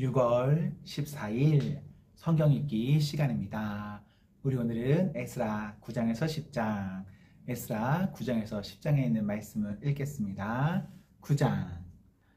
6월 14일 성경 읽기 시간입니다. 우리 오늘은 에스라 9장에서 10장, 에스라 9장에서 10장에 있는 말씀을 읽겠습니다. 9장.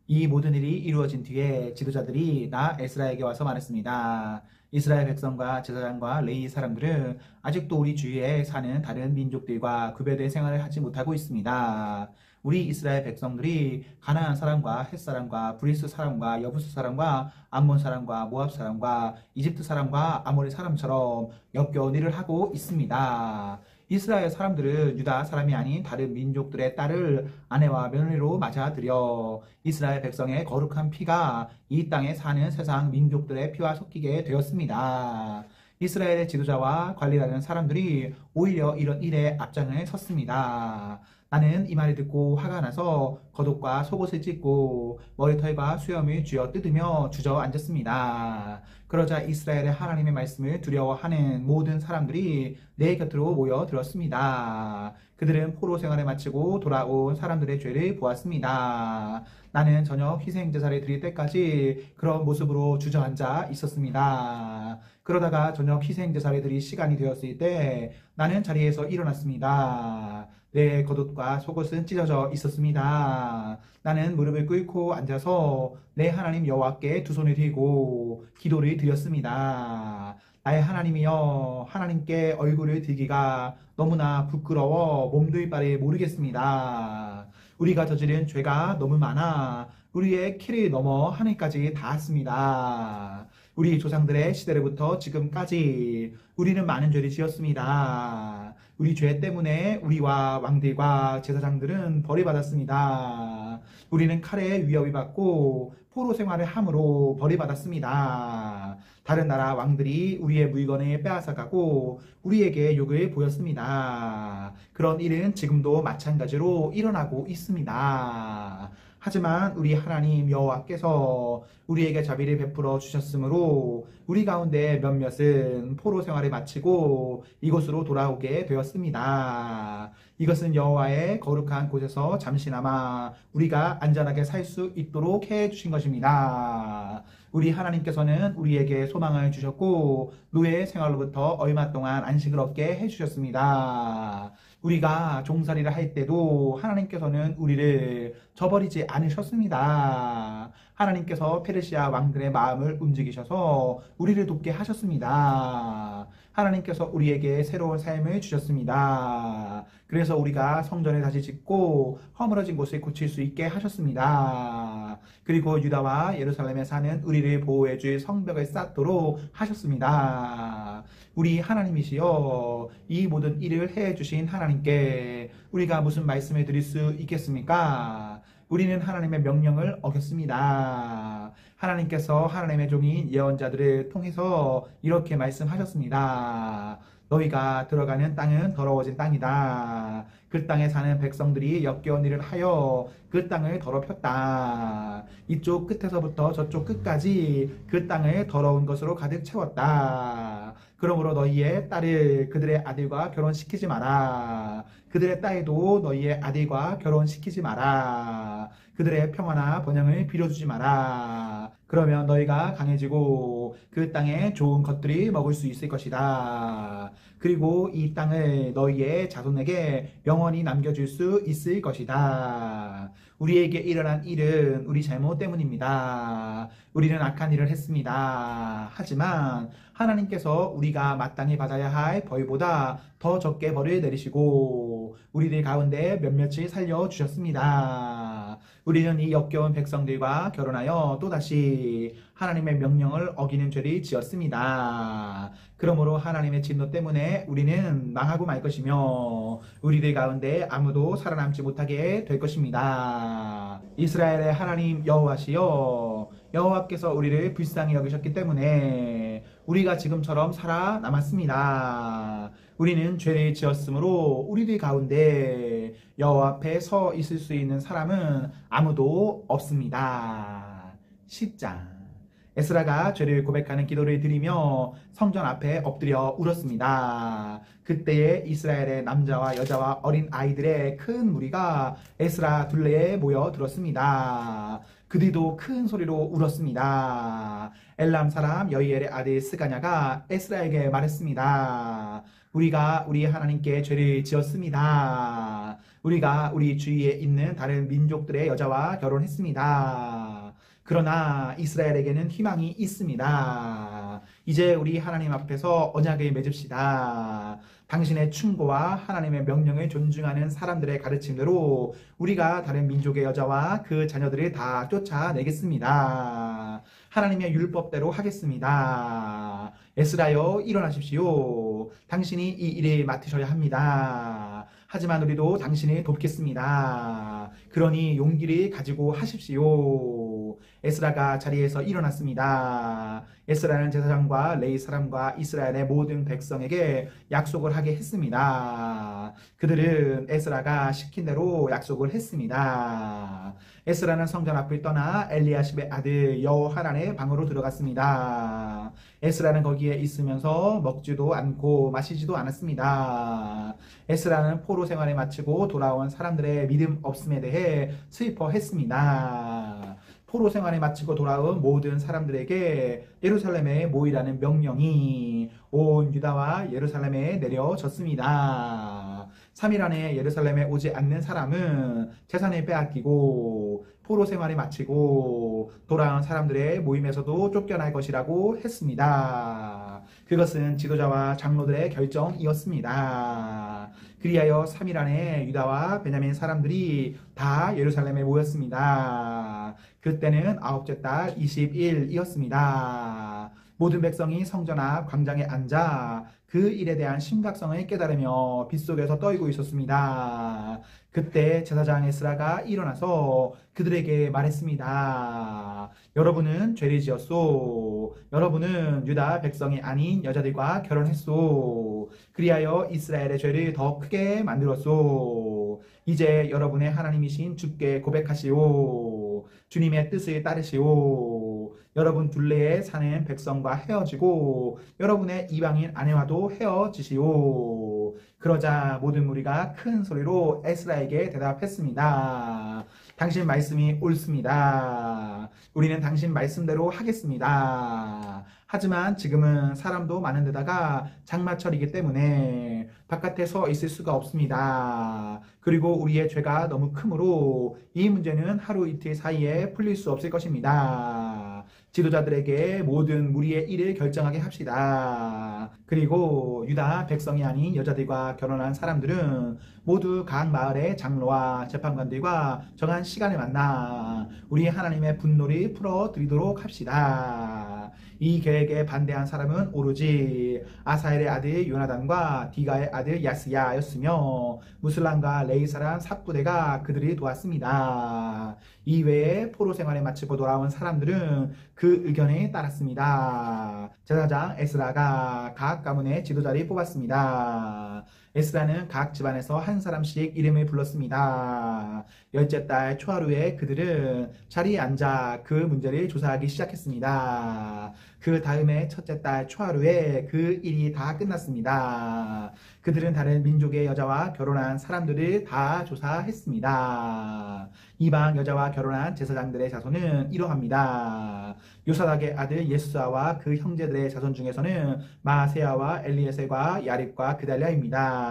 이 모든 일이 이루어진 뒤에 지도자들이 나 에스라에게 와서 말했습니다. 이스라엘 백성과 제사장과 레위 사람들은 아직도 우리 주위에 사는 다른 민족들과 구별된 생활을 하지 못하고 있습니다. 우리 이스라엘 백성들이 가나안 사람과 헷 사람과 브리스 사람과 여부스 사람과 암몬 사람과 모압 사람과 이집트 사람과 아모리 사람처럼 역겨운 일을 하고 있습니다. 이스라엘 사람들은 유다 사람이 아닌 다른 민족들의 딸을 아내와 며느리로 맞아들여 이스라엘 백성의 거룩한 피가 이 땅에 사는 세상 민족들의 피와 섞이게 되었습니다. 이스라엘의 지도자와 관리라는 사람들이 오히려 이런 일에 앞장을 섰습니다. 나는 이 말을 듣고 화가 나서 겉옷과 속옷을 찢고 머리털과 수염을 쥐어 뜯으며 주저앉았습니다. 그러자 이스라엘의 하나님의 말씀을 두려워하는 모든 사람들이 내 곁으로 모여들었습니다. 그들은 포로 생활을 마치고 돌아온 사람들의 죄를 보았습니다. 나는 저녁 희생제사를 드릴 때까지 그런 모습으로 주저앉아 있었습니다. 그러다가 저녁 희생제사를 드릴 시간이 되었을 때 나는 자리에서 일어났습니다. 내 겉옷과 속옷은 찢어져 있었습니다. 나는 무릎을 꿇고 앉아서 내 하나님 여호와께 두 손을 들고 기도를 드렸습니다. 나의 하나님이여, 하나님께 얼굴을 들기가 너무나 부끄러워 몸둘 바를 모르겠습니다. 우리가 저지른 죄가 너무 많아 우리의 키를 넘어 하늘까지 닿았습니다. 우리 조상들의 시대로부터 지금까지 우리는 많은 죄를 지었습니다. 우리 죄 때문에 우리와 왕들과 제사장들은 벌을 받았습니다. 우리는 칼의 위협을 받고 포로 생활을 함으로 벌을 받았습니다. 다른 나라 왕들이 우리의 물건을 빼앗아가고 우리에게 욕을 보였습니다. 그런 일은 지금도 마찬가지로 일어나고 있습니다. 하지만 우리 하나님 여호와께서 우리에게 자비를 베풀어 주셨으므로 우리 가운데 몇몇은 포로 생활을 마치고 이곳으로 돌아오게 되었습니다. 이것은 여호와의 거룩한 곳에서 잠시나마 우리가 안전하게 살 수 있도록 해 주신 것입니다. 우리 하나님께서는 우리에게 소망을 주셨고 노예 생활로부터 얼마 동안 안식을 얻게 해주셨습니다. 우리가 종살이를 할 때도 하나님께서는 우리를 저버리지 않으셨습니다. 하나님께서 페르시아 왕들의 마음을 움직이셔서 우리를 돕게 하셨습니다. 하나님께서 우리에게 새로운 삶을 주셨습니다. 그래서 우리가 성전을 다시 짓고 허물어진 곳을 고칠 수 있게 하셨습니다. 그리고 유다와 예루살렘에 사는 우리를 보호해 줄 성벽을 쌓도록 하셨습니다. 우리 하나님이시여, 이 모든 일을 해 주신 하나님께 우리가 무슨 말씀을 드릴 수 있겠습니까? 우리는 하나님의 명령을 어겼습니다. 하나님께서 하나님의 종인 예언자들을 통해서 이렇게 말씀하셨습니다. 너희가 들어가는 땅은 더러워진 땅이다. 그 땅에 사는 백성들이 역겨운 일을 하여 그 땅을 더럽혔다. 이쪽 끝에서부터 저쪽 끝까지 그 땅을 더러운 것으로 가득 채웠다. 그러므로 너희의 딸을 그들의 아들과 결혼시키지 마라. 그들의 딸도 너희의 아들과 결혼시키지 마라. 그들의 평화나 번영을 빌어주지 마라. 그러면 너희가 강해지고 그 땅에 좋은 것들이 먹을 수 있을 것이다. 그리고 이 땅을 너희의 자손에게 영원히 남겨줄 수 있을 것이다. 우리에게 일어난 일은 우리 잘못 때문입니다. 우리는 악한 일을 했습니다. 하지만 하나님께서 우리가 마땅히 받아야 할 벌보다 더 적게 벌을 내리시고 우리들 가운데 몇몇을 살려주셨습니다. 우리는 이 역겨운 백성들과 결혼하여 또다시 하나님의 명령을 어기는 죄를 지었습니다. 그러므로 하나님의 진노 때문에 우리는 망하고 말 것이며 우리들 가운데 아무도 살아남지 못하게 될 것입니다. 이스라엘의 하나님 여호와시여, 여호와께서 우리를 불쌍히 여기셨기 때문에 우리가 지금처럼 살아남았습니다. 우리는 죄를 지었으므로 우리들 가운데 여호와 앞에 서 있을 수 있는 사람은 아무도 없습니다. 10장. 에스라가 죄를 고백하는 기도를 드리며 성전 앞에 엎드려 울었습니다. 그때에 이스라엘의 남자와 여자와 어린 아이들의 큰 무리가 에스라 둘레에 모여 들었습니다. 그들도 큰 소리로 울었습니다. 엘람 사람 여이엘의 아들 스가냐가 에스라에게 말했습니다. 우리가 우리 하나님께 죄를 지었습니다. 우리가 우리 주위에 있는 다른 민족들의 여자와 결혼했습니다. 그러나 이스라엘에게는 희망이 있습니다. 이제 우리 하나님 앞에서 언약을 맺읍시다. 당신의 충고와 하나님의 명령을 존중하는 사람들의 가르침대로 우리가 다른 민족의 여자와 그 자녀들을 다 쫓아내겠습니다. 하나님의 율법대로 하겠습니다. 에스라여 일어나십시오. 당신이 이 일을 맡으셔야 합니다. 하지만 우리도 당신을 돕겠습니다. 그러니 용기를 가지고 하십시오. 에스라가 자리에서 일어났습니다. 에스라는 제사장과 레위 사람과 이스라엘의 모든 백성에게 약속을 하게 했습니다. 그들은 에스라가 시킨 대로 약속을 했습니다. 에스라는 성전 앞을 떠나 엘리야십의 아들 여호하난의 방으로 들어갔습니다. 에스라는 거기에 있으면서 먹지도 않고 마시지도 않았습니다. 에스라는 포로 생활을 마치고 돌아온 사람들의 믿음 없음에 대해 슬퍼했습니다. 포로 생활을 마치고 돌아온 모든 사람들에게 예루살렘에 모이라는 명령이 온 유다와 예루살렘에 내려졌습니다. 3일 안에 예루살렘에 오지 않는 사람은 재산을 빼앗기고 포로 생활을 마치고 돌아온 사람들의 모임에서도 쫓겨날 것이라고 했습니다. 그것은 지도자와 장로들의 결정이었습니다. 그리하여 3일 안에 유다와 베냐민 사람들이 다 예루살렘에 모였습니다. 그때는 아홉째 달 20일이었습니다. 모든 백성이 성전 앞 광장에 앉아 그 일에 대한 심각성을 깨달으며 빗속에서 떠이고 있었습니다. 그때 제사장 에스라가 일어나서 그들에게 말했습니다. 여러분은 죄를 지었소. 여러분은 유다 백성이 아닌 여자들과 결혼했소. 그리하여 이스라엘의 죄를 더 크게 만들었소. 이제 여러분의 하나님이신 주께 고백하시오. 주님의 뜻을 따르시오. 여러분 둘레에 사는 백성과 헤어지고 여러분의 이방인 아내와도 헤어지시오. 그러자 모든 무리가 큰 소리로 에스라에게 대답했습니다. 당신 말씀이 옳습니다. 우리는 당신 말씀대로 하겠습니다. 하지만 지금은 사람도 많은 데다가 장마철이기 때문에 바깥에 서 있을 수가 없습니다. 그리고 우리의 죄가 너무 크므로 이 문제는 하루 이틀 사이에 풀릴 수 없을 것입니다. 지도자들에게 모든 무리의 일을 결정하게 합시다. 그리고 유다 백성이 아닌 여자들과 결혼한 사람들은 모두 각 마을의 장로와 재판관들과 정한 시간을 만나 우리 하나님의 분노를 풀어드리도록 합시다. 이 계획에 반대한 사람은 오로지 아사엘의 아들 요나단과 디가의 아들 야스야였으며 무슬람과 레위 사람 삭부대가 그들이 도왔습니다. 이외에 포로 생활에 마치고 돌아온 사람들은 그 의견에 따랐습니다. 제사장 에스라가 각 가문의 지도자를 뽑았습니다. 에스라는 각 집안에서 한 사람씩 이름을 불렀습니다. 열째 달 초하루에 그들은 자리에 앉아 그 문제를 조사하기 시작했습니다. 그 다음에 첫째 달 초하루에 그 일이 다 끝났습니다. 그들은 다른 민족의 여자와 결혼한 사람들을 다 조사했습니다. 이방 여자와 결혼한 제사장들의 자손은 이러합니다. 요사닥의 아들 예수아와 그 형제들의 자손 중에서는 마세야와 엘리에셀과 야립과 그달랴입니다.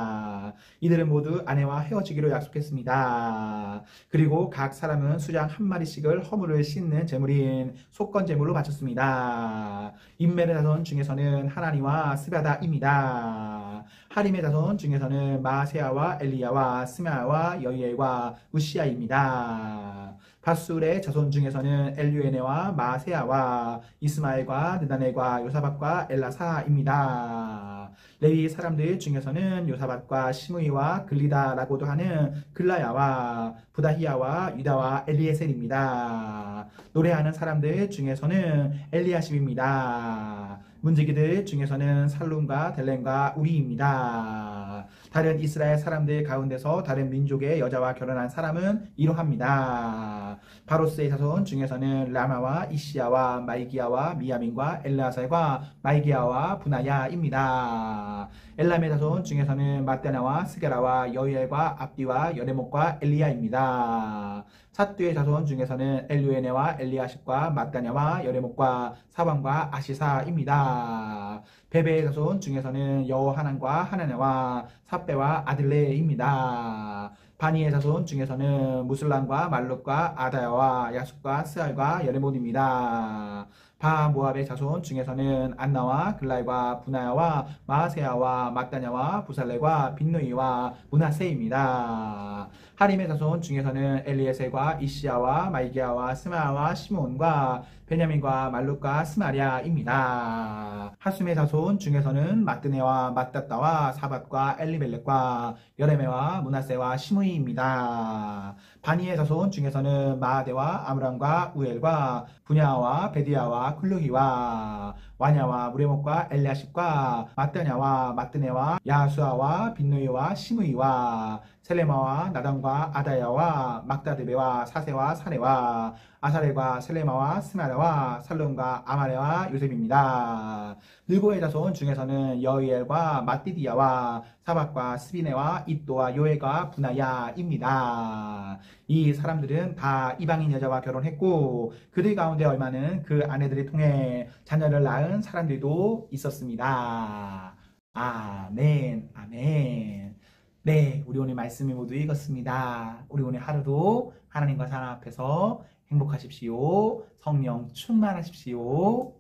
이들은 모두 아내와 헤어지기로 약속했습니다. 그리고 각 사람은 수장 한 마리씩을 허물을 씻는 제물인 속건 제물로 바쳤습니다. 인멜의 자손 중에서는 하나니와 스바다입니다. 하림의 자손 중에서는 마세야와 엘리야와 스마와 여이엘과 우시야입니다. 바술의 자손 중에서는 엘류에네와 마세야와 이스마엘과 느다넬과 요사밧과 엘라사입니다. 레위 사람들 중에서는 요사밧과 시므이와 글리다라고도 하는 글라야와 부다히야와 유다와 엘리에셀입니다. 노래하는 사람들 중에서는 엘리야십입니다. 문지기들 중에서는 살룸과 델렘과 우리입니다. 다른 이스라엘 사람들 가운데서 다른 민족의 여자와 결혼한 사람은 이러합니다. 바로스의 자손 중에서는 라마와 이시야와 마이기야와 미야민과 엘라살과 마이기야와 부나야입니다. 엘람의 자손 중에서는 마떼나와 스게라와 여이엘과 압디와 여레목과 엘리야입니다. 삿두의 자손 중에서는 엘류에네와 엘리아십과 마따냐와 여레목과 사방과 아시사입니다. 베베의 자손 중에서는 여호하난과 하나냐와 삿배와 아들레입니다. 바니의 자손 중에서는 무슬람과 말룩과 아다야와 야숫과 스알과 여레못입니다. 바모압의 자손 중에서는 안나와 글라이와 분하야와 마아세야와 마따냐와 부살레과 빈누이와 문하세입니다. 하림의 자손 중에서는 엘리에셀과 이시야와 말기야와 스마야와 시몬과 베냐민과 말룩과 스마리아입니다. 하숨의 자손 중에서는 마뜨네와 마따따와 사밧과 엘리멜렉과 여레메와 문하세와 시므이입니다. 바니의 자손 중에서는 마아데와 아므람과 우엘과 분야와 베디야와 쿨루히와 와냐와 무레목과 엘리아십과 마따냐와 마뜨네와 야수아와 빈누이와 시므이와 셀레마와 나단과 아다야와 막다드베와 사세와 사레와 아사레과 셀레마와 스마레와 살론과 아마레와 요셉입니다. 느보의 자손 중에서는 여이엘과 마띠디야와 사밧과 스비네와 잇도와 요엘과 분하야입니다. 이 사람들은 다 이방인 여자와 결혼했고 그들 가운데 얼마는 그 아내들을 통해 자녀를 낳은 사람들도 있었습니다. 아멘, 아멘. 네, 우리 오늘 말씀을 모두 읽었습니다. 우리 오늘 하루도 하나님과 사람 앞에서 행복하십시오. 성령 충만하십시오.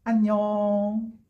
안녕.